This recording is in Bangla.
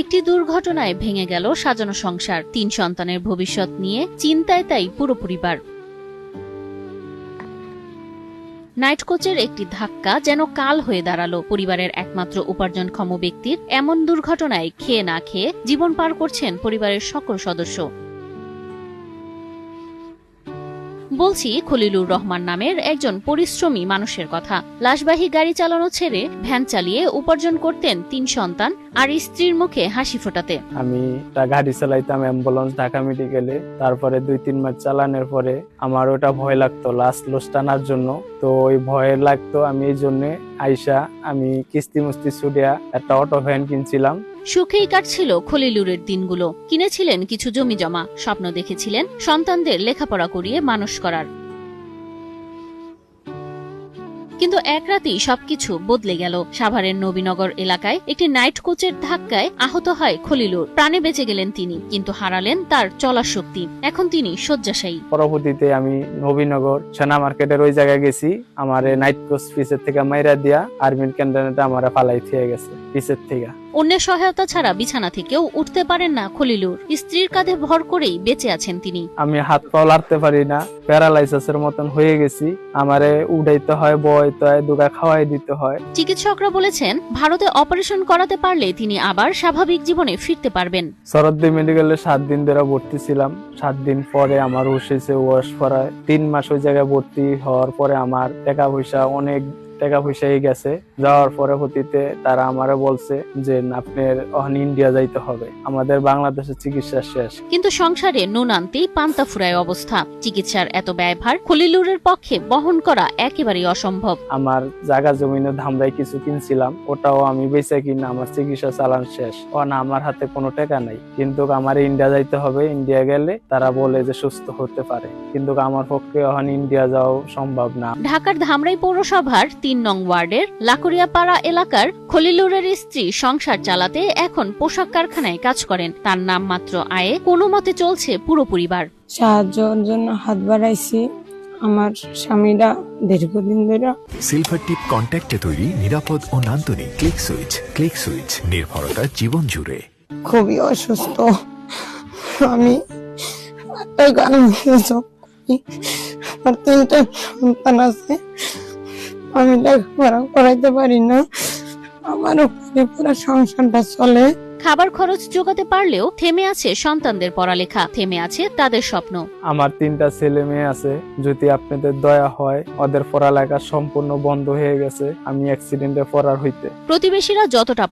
একটি দুর্ঘটনায় ভেঙে গেল সাজানো সংসার। ৩ সন্তানের ভবিষ্যৎ নিয়ে চিন্তায় তাই পুরো পরিবার। নাইট কোচের একটি ধাক্কা যেন কাল হয়ে দাঁড়ালো পরিবারের একমাত্র উপার্জনক্ষম ব্যক্তির। এমন দুর্ঘটনায় খেয়ে না খেয়ে জীবন পার করছেন পরিবারের সকল সদস্য। বলছি খলিলুর রহমান নামের একজন পরিশ্রমী মানুষের কথা। লাশবাহী গাড়ি চালানো ছেড়ে ভ্যান চালিয়ে উপার্জন করতেন ৩ সন্তান আর স্ত্রীর মুখে হাসি ফোটাতে। আমি গাড়ি চালাইতাম অ্যাম্বুলেন্স ঢাকা মেডিকেলে। তারপরে ২-৩ মাস চালানোর পরে আমার ওটা ভয় লাগতো লাস্ট লোস টানার জন্য। তো ওই ভয় লাগতো, আমি এই জন্য আইসা আমি কিস্তি মুস্তি ছুটিয়া একটা অটো ভ্যান কিনছিলাম। সুখেই কাটছিল খলিলুরের দিনগুলো। কিনেছিলেন কিছু জমি জমা, স্বপ্ন দেখেছিলেন সন্তানদের লেখাপড়া করিয়ে মানুষ করার। কিন্তু এক রাতেই সবকিছু বদলে গেল। সাভারের নবীনগর এলাকায় একটি নাইট কোচের ধাক্কায় আহত হয় খলিলুর। প্রাণে বেঁচে গেলেন তিনি, কিন্তু হারালেন তার চলার শক্তি। এখন তিনি শয্যাশায়ী। পরবর্তীতে আমি নবীনগর সেনা মার্কেটের ওই জায়গায় গেছি। আমার নাইট কোচ পিসের থেকে মাইরা দিয়া আর্মির ক্যান্টনমেন্টে আমার ফালাই থেকে গেছে পিসের থেকে। অন্যের সহায়তা ছাড়া বিছানা থেকেও উঠতে পারেন না খলিলুর। স্ত্রীর কাঁধে ভর করেই বেঁচে আছেন তিনি। আমি হাত পা লাড়তে পারি না, প্যারালাইসিসের মতন হয়ে গেছি। আমারে উঠাইতে হয়, বইতে হয়, দুগা খাওয়াই দিতে হয়। চিকিৎসকরা বলেছেন ভারতে অপারেশন করাতে পারলে তিনি আবার স্বাভাবিক জীবনে ফিরতে পারবেন। সরদ্দি মেডিকেলে 7 দিন ধরে ভর্তি ছিলাম। 7 দিন পরে আমার হুশ হয়েছে, ওয়াশ করায় 3 মাস ওই জায়গায় ভর্তি হওয়ার পরে আমার টাকা পয়সাই গেছে। যাওয়ার পরে হতিতে তারা আমারে বলছে যে আপনার ইন্ডিয়া যাইতে হবে, আমাদের বাংলাদেশের চিকিৎসা শেষ। কিন্তু সংসারে নুন আনতেই পান্তা ফুরায় অবস্থা। চিকিৎসার এত ব্যয়ভার খলিলুরের পক্ষে বহন করা একেবারেই অসম্ভব। আমার জায়গা জমিনে ধামরাই কিছু কিনছিলাম, ওটাও আমি বেচে কিনা আমার চিকিৎসা চালান শেষ। আমার হাতে কোনো টাকা নাই, কিন্তু আমার ইন্ডিয়া যাইতে হবে। ইন্ডিয়া গেলে তারা বলে যে সুস্থ হতে পারে, কিন্তু আমার পক্ষে ইন্ডিয়া যাওয়া সম্ভব না। ঢাকার ধামরাই পৌরসভার ৩ নং ওয়ার্ডের লাকড়িয়াপাড়া এলাকার খলিলুরের স্ত্রী সংসার চালাতে এখন পোশাক কারখানায় কাজ করেন। তার নাম মাত্র আয়ে কোনো মতে চলছে পুরো পরিবার। সাহায্যের জন্য হাত বাড়াইছি আমার স্বামীরা দীর্ঘদিন ধরে। সিলভার টিপ কন্ট্যাক্টে তৈরি নিরাপদ ও নান্দনিক ক্লিক সুইচ নির্ভরতা জীবন জুড়ে। খুবই অসুস্থ আমি। আমার 3টা সন্তান আছে, আমি লেখাপড়া করাইতে পারি না। আমার উপরে পুরো সংসারটা চলে। খাবার খরচ জোগাতে পারলেও থেমে আছে সন্তানদের পড়ালেখা, থেমে আছে তাদের স্বপ্ন। আমার 3টা ছেলে মেয়ে আছে, যদি আপনাদের দয়া হয় ওদের পড়ালেখা সম্পূর্ণ বন্ধ হয়ে গেছে আমি অ্যাক্সিডেন্টে পড়ার হইতে। প্রতিবেশীরা যতটা